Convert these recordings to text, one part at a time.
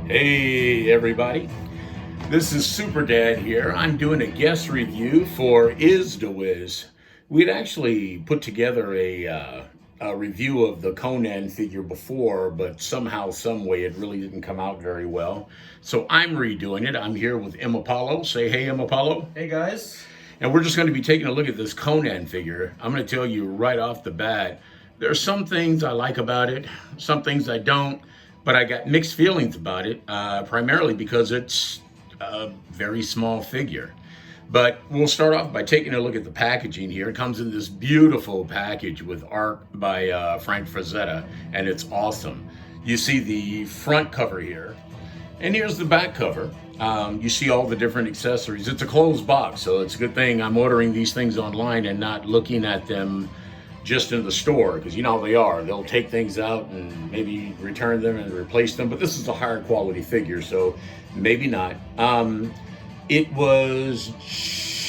Hey everybody, this is Super Dad here. I'm doing a guest review for Is the Wiz. We'd actually put together a review of the Conan figure before, but somehow, some way, it really didn't come out very well. So I'm redoing it. I'm here with M. Apollo. Say hey, M. Apollo. Hey guys. And we're just going to be taking a look at this Conan figure. I'm going to tell you right off the bat, there are some things I like about it, some things I don't. But I got mixed feelings about it, primarily because it's a very small figure. But we'll start off by taking a look at the packaging here. It comes in this beautiful package with art by Frank Frazetta, and it's awesome. You see the front cover here, and here's the back cover. You see all the different accessories. It's a closed box, so it's a good thing I'm ordering these things online and not looking at them just in the store, because you know how they are. They'll take things out and maybe return them and replace them, but this is a higher quality figure, so maybe not. It was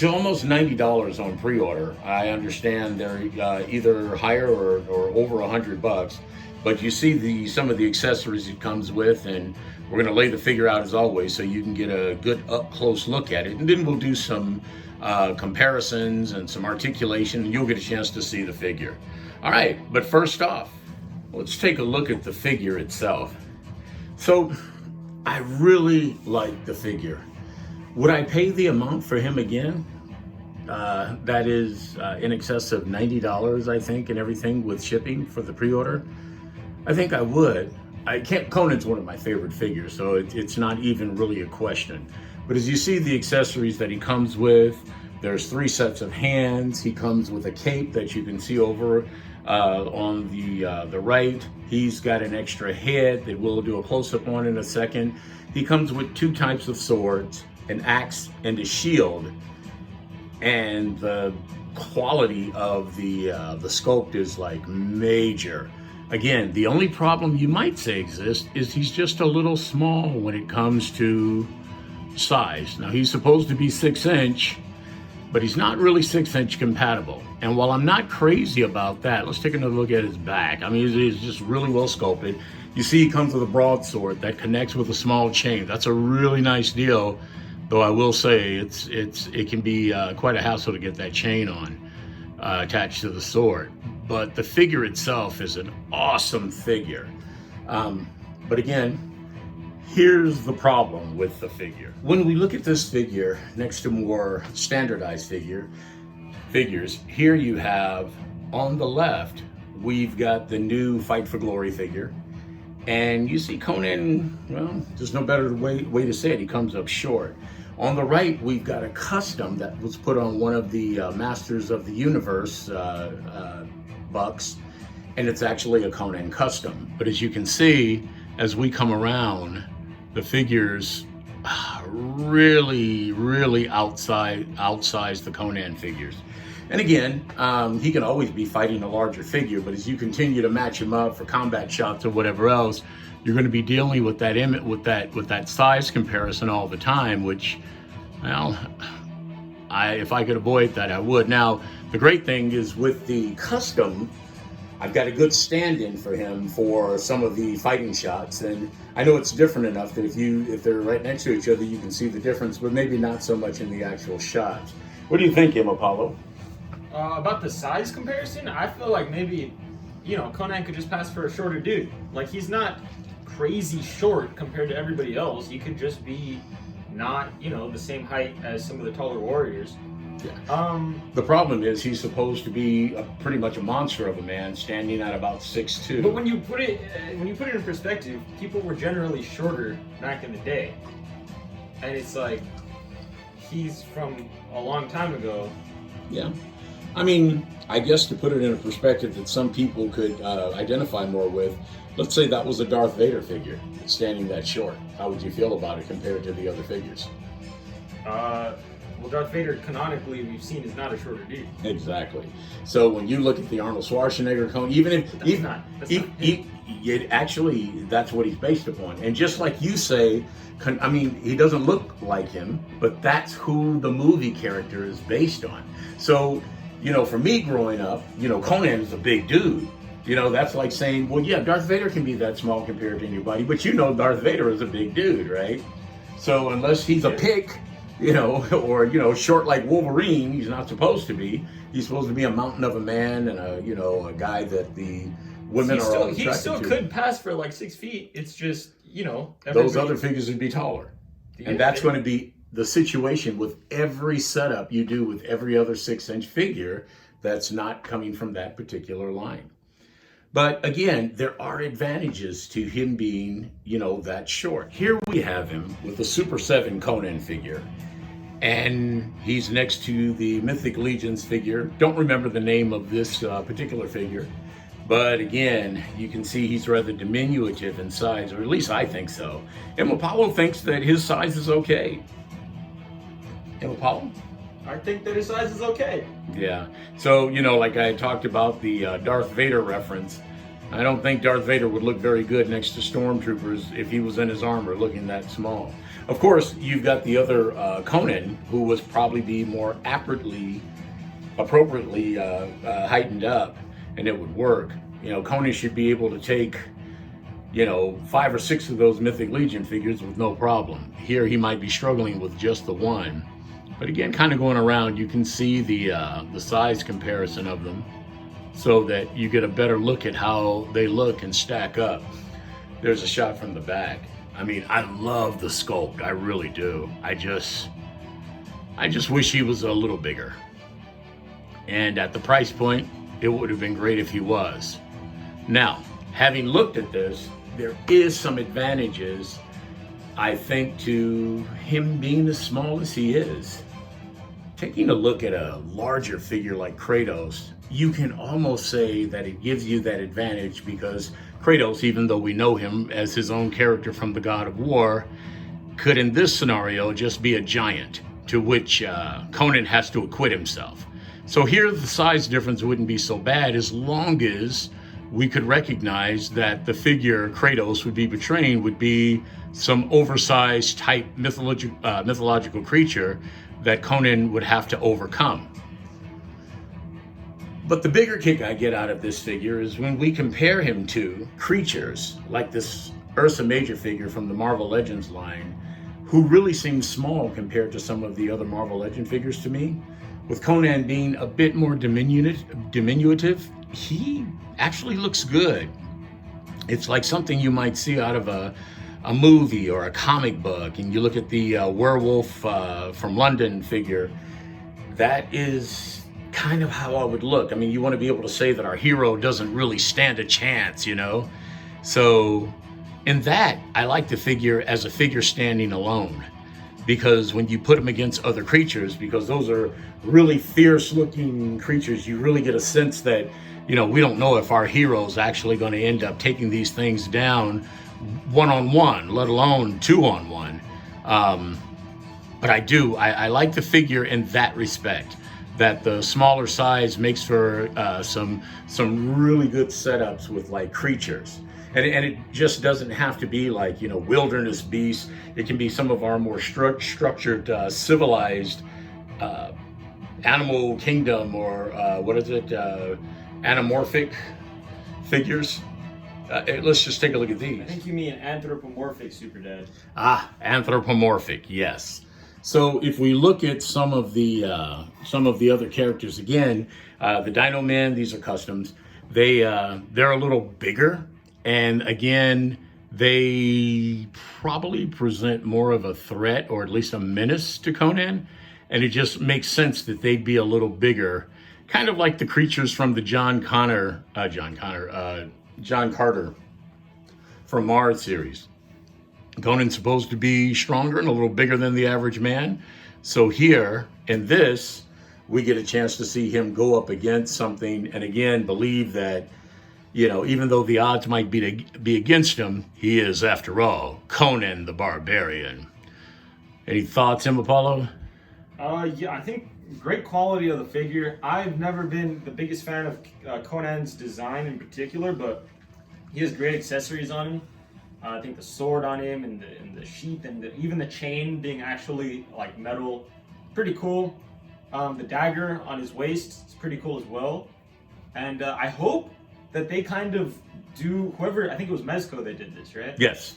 almost $90 on pre-order. I understand they're either higher or over $100, but you see some of the accessories it comes with, and we're going to lay the figure out as always so you can get a good up close look at it, and then we'll do some comparisons and some articulation, and you'll get a chance to see the figure. All right, but first off, let's take a look at the figure itself. So I really like the figure. Would I pay the amount for him again? That is in excess of $90, I think, and everything with shipping for the pre-order. I think I would. Conan's one of my favorite figures, so it's not even really a question. But as you see the accessories that he comes with, there's 3 sets of hands. He comes with a cape that you can see over on the right. He's got an extra head that we'll do a close-up on in a second. He comes with 2 types of swords, an axe and a shield. And the quality of the sculpt is like major. Again, the only problem you might say exists is he's just a little small when it comes to size. Now he's supposed to be 6-inch, but he's not really 6-inch compatible. And while I'm not crazy about that, let's take another look at his back. I mean, he's just really well sculpted. You see he comes with a broadsword that connects with a small chain. That's a really nice deal, though I will say it can be quite a hassle to get that chain on attached to the sword. But the figure itself is an awesome figure. But again, here's the problem with the figure. When we look at this figure next to more standardized figures, here you have on the left, we've got the new Fight for Glory figure. And you see Conan, well, there's no better way to say it, he comes up short. On the right, we've got a custom that was put on one of the Masters of the Universe bucks, and it's actually a Conan custom. But as you can see, as we come around, the figures really outsize the Conan figures. And again, he can always be fighting a larger figure, but as you continue to match him up for combat shots or whatever else, you're going to be dealing with that size comparison all the time, which, well, if I could avoid that, I would. Now, the great thing is with the custom, I've got a good stand-in for him for some of the fighting shots, and I know it's different enough that if they're right next to each other, you can see the difference, but maybe not so much in the actual shots. What do you think, M. Apollo? About the size comparison, I feel like maybe, Conan could just pass for a shorter dude. Like, he's not crazy short compared to everybody else. He could just be not, the same height as some of the taller warriors. Yeah. The problem is he's supposed to be pretty much a monster of a man, standing at about 6'2". But when you put it in perspective, people were generally shorter back in the day, and it's like he's from a long time ago. Yeah, I mean, I guess to put it in a perspective that some people could identify more with, let's say that was a Darth Vader figure standing that short. How would you feel about it compared to the other figures? Well, Darth Vader, canonically, we've seen is not a shorter dude. Exactly. So when you look at the Arnold Schwarzenegger cone, actually, that's what he's based upon. And just like you say, I mean, he doesn't look like him, but that's who the movie character is based on. So, for me growing up, Conan is a big dude. You know, that's like saying, well, yeah, Darth Vader can be that small compared to anybody, but you know Darth Vader is a big dude, right? So unless he's a pick, you know, or, you know, short like Wolverine, he's not supposed to be. He's supposed to be a mountain of a man and a, you know, a guy that the women are all attracted to. He still could pass for like 6 feet. It's just, you know, those other figures would be taller. And that's going to be the situation with every setup you do with every other 6-inch figure that's not coming from that particular line. But again, there are advantages to him being, you know, that short. Here we have him with the Super 7 Conan figure. And he's next to the Mythic Legions figure. Don't remember the name of this particular figure. But again, you can see he's rather diminutive in size, or at least I think so. And Apollo thinks that his size is okay. And Apollo? I think that his size is okay. Yeah. So, you know, like I talked about the Darth Vader reference, I don't think Darth Vader would look very good next to stormtroopers if he was in his armor looking that small. Of course, you've got the other Conan, who was probably be more appropriately heightened up, and it would work. You know, Conan should be able to take, you know, 5 or 6 of those Mythic Legion figures with no problem. Here he might be struggling with just the one. But again, kind of going around, you can see the size comparison of them so that you get a better look at how they look and stack up. There's a shot from the back. I mean, I love the sculpt, I really do. I just wish he was a little bigger. And at the price point, it would have been great if he was. Now, having looked at this, there is some advantages, I think, to him being as small as he is. Taking a look at a larger figure like Kratos, you can almost say that it gives you that advantage because Kratos, even though we know him as his own character from the God of War, could in this scenario just be a giant to which Conan has to acquit himself. So here the size difference wouldn't be so bad as long as we could recognize that the figure Kratos would be portraying would be some oversized type mythological creature that Conan would have to overcome. But the bigger kick I get out of this figure is when we compare him to creatures like this Ursa Major figure from the Marvel Legends line, who really seems small compared to some of the other Marvel Legend figures to me. With Conan being a bit more diminutive, he actually looks good. It's like something you might see out of a movie or a comic book, and you look at the werewolf from London figure, that is kind of how I would look. I mean, you want to be able to say that our hero doesn't really stand a chance, you know? So in that, I like the figure as a figure standing alone, because when you put him against other creatures, because those are really fierce looking creatures, you really get a sense that, you know, we don't know if our hero's actually going to end up taking these things down one-on-one, let alone two-on-one. But I like the figure in that respect, that the smaller size makes for some really good setups with like creatures. And it just doesn't have to be like, you know, wilderness beasts. It can be some of our more structured, civilized animal kingdom, or anamorphic figures. Let's just take a look at these. I think you mean anthropomorphic, Super Dad. Ah, anthropomorphic, yes. So if we look at some of the other characters again, the Dino Man, these are customs. They're a little bigger, and again, they probably present more of a threat, or at least a menace to Conan, and it just makes sense that they'd be a little bigger, kind of like the creatures from the John Carter from Mars series. Conan's supposed to be stronger and a little bigger than the average man. So here in this, we get a chance to see him go up against something, and again, believe that, you know, even though the odds might be against him, he is, after all, Conan the Barbarian. Any thoughts, Apollo? Yeah, I think great quality of the figure. I've never been the biggest fan of Conan's design in particular, but he has great accessories on him. I think the sword on him and the sheath and even the chain being actually like metal, pretty cool. The dagger on his waist is pretty cool as well. And I hope that they kind of do, whoever, I think it was Mezco that did this, right? Yes.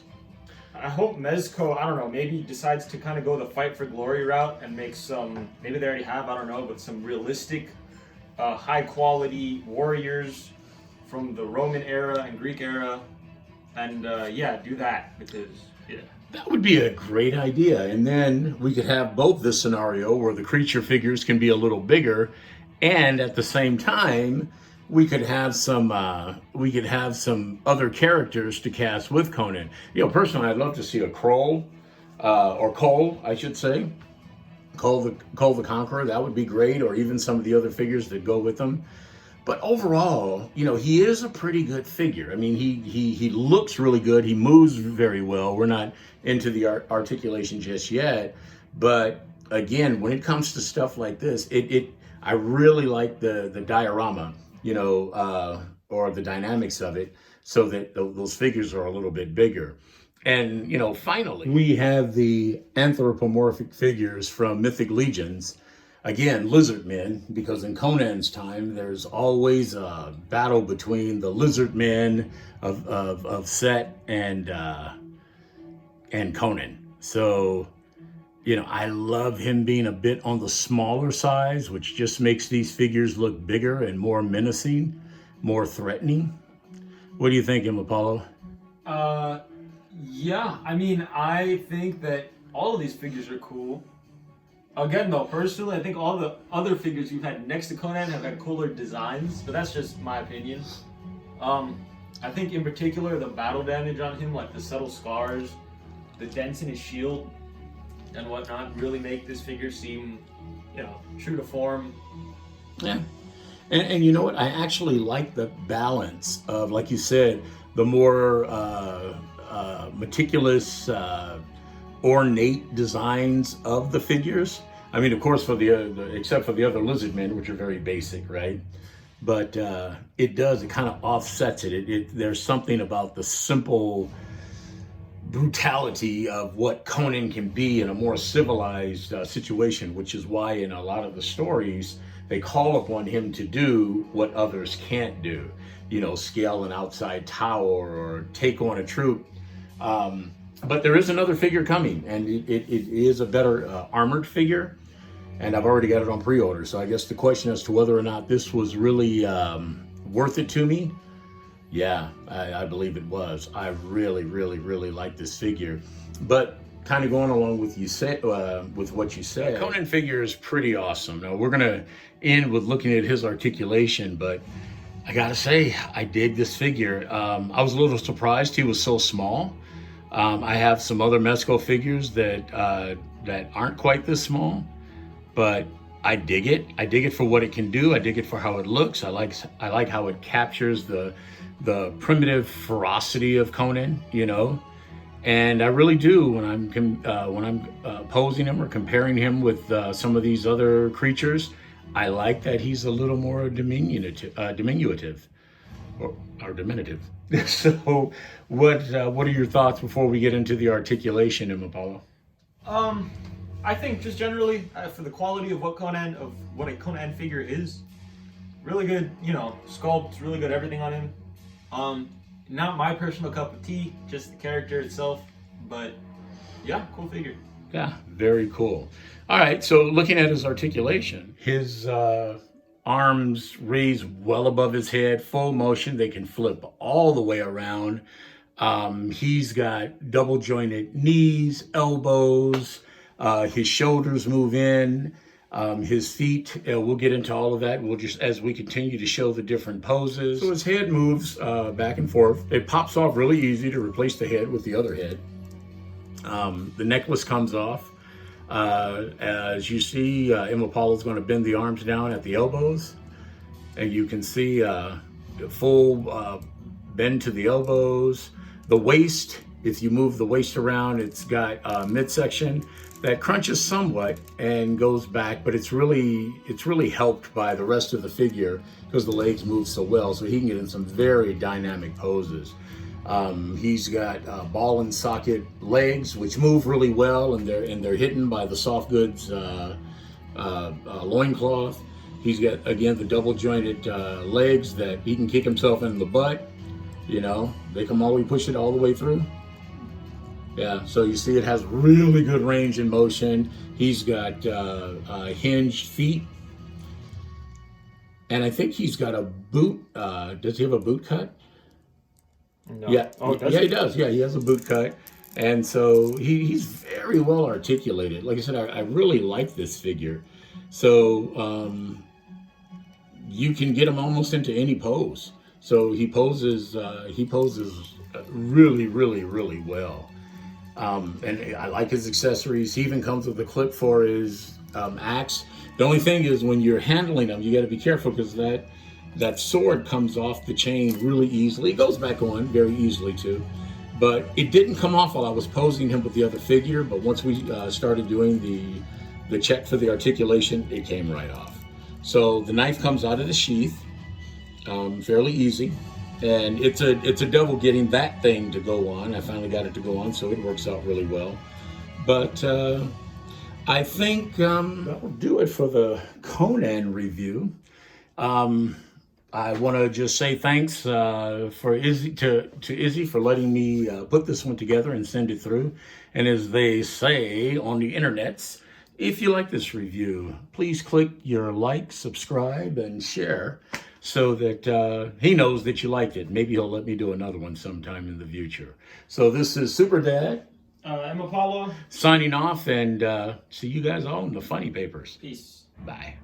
I hope Mezco, I don't know, maybe decides to kind of go the fight for glory route and make some, maybe they already have, I don't know, but some realistic, high quality warriors from the Roman era and Greek era. And yeah, do that because, yeah. That would be a great idea. And then we could have both this scenario where the creature figures can be a little bigger, and at the same time, we could have some other characters to cast with Conan. You know, personally, I'd love to see a Kroll, or Cole, I should say. Cole the Conqueror, that would be great, or even some of the other figures that go with them. But overall, you know, he is a pretty good figure. I mean, he looks really good. He moves very well. We're not into the articulation just yet. But again, when it comes to stuff like this, I really like the diorama, you know, or the dynamics of it, so that those figures are a little bit bigger. And, you know, finally, we have the anthropomorphic figures from Mythic Legions. Again, lizard men, because in Conan's time, there's always a battle between the lizard men of Set and Conan. So, you know, I love him being a bit on the smaller size, which just makes these figures look bigger and more menacing, more threatening. What do you think, Apollo? Yeah, I mean, I think that all of these figures are cool. Again, though, personally, I think all the other figures you've had next to Conan have had cooler designs, but that's just my opinion. I think in particular, the battle damage on him, like the subtle scars, the dents in his shield, and whatnot, really make this figure seem, you know, true to form. Yeah. And you know what? I actually like the balance of, like you said, the more meticulous, ornate designs of the figures. I mean, of course, except for the other lizard men, which are very basic, right? But it kind of offsets it. There's something about the simple brutality of what Conan can be in a more civilized situation, which is why in a lot of the stories, they call upon him to do what others can't do. You know, scale an outside tower or take on a troop. But there is another figure coming, and it is a better armored figure, and I've already got it on pre-order. So I guess the question as to whether or not this was really worth it to me, yeah, I believe it was. I really, really, really like this figure. But kind of going along with with what you said, the Conan figure is pretty awesome. Now we're gonna end with looking at his articulation, but I gotta say, I dig this figure. I was a little surprised he was so small. I have some other Mezco figures that aren't quite this small, but I dig it. I dig it for what it can do. I dig it for how it looks. I like how it captures the primitive ferocity of Conan, you know. And I really do when I'm posing him or comparing him with some of these other creatures. I like that he's a little more diminutive. Or diminutive. So, what are your thoughts before we get into the articulation, Apollo? I think just generally for the quality of what a Conan figure is, really good. You know, sculpt, really good. Everything on him. Not my personal cup of tea, just the character itself. But yeah, cool figure. Yeah, very cool. All right, so looking at his articulation, his arms raised well above his head, full motion. They can flip all the way around. He's got double jointed knees, elbows, his shoulders move in, his feet, we'll get into all of that. We'll just, as we continue to show the different poses. So his head moves back and forth. It pops off really easy to replace the head with the other head. The necklace comes off. As you see, Apollo's going to bend the arms down at the elbows, and you can see the full bend to the elbows. The waist, if you move the waist around, it's got a midsection that crunches somewhat and goes back, but it's really helped by the rest of the figure because the legs move so well, so he can get in some very dynamic poses. He's got ball and socket legs, which move really well, and they're hidden by the soft goods loincloth. He's got, again, the double jointed legs that he can kick himself in the butt. You know, they come all the way, push it all the way through. Yeah, so you see it has really good range in motion. He's got hinged feet. And I think he's got a boot. Does he have a boot cut? No. Yeah, Oh, he does. Yeah, he has a boot cut. And so he's very well articulated. Like I said, I really like this figure. So you can get him almost into any pose. So he poses really, really, really well. And I like his accessories. He even comes with a clip for his axe. The only thing is when you're handling him, you got to be careful because that sword comes off the chain really easily. It goes back on very easily too. But it didn't come off while I was posing him with the other figure. But once we started doing the check for the articulation, it came right off. So the knife comes out of the sheath, fairly easy. And it's a double getting that thing to go on. I finally got it to go on, so it works out really well. But I think that will do it for the Conan review. I want to just say thanks for Izzy to Izzy for letting me put this one together and send it through. And as they say on the internets, if you like this review, please click your like, subscribe, and share so that he knows that you liked it. Maybe he'll let me do another one sometime in the future. So this is Super Dad. I'm Apollo. Signing off, and see you guys all in the funny papers. Peace. Bye.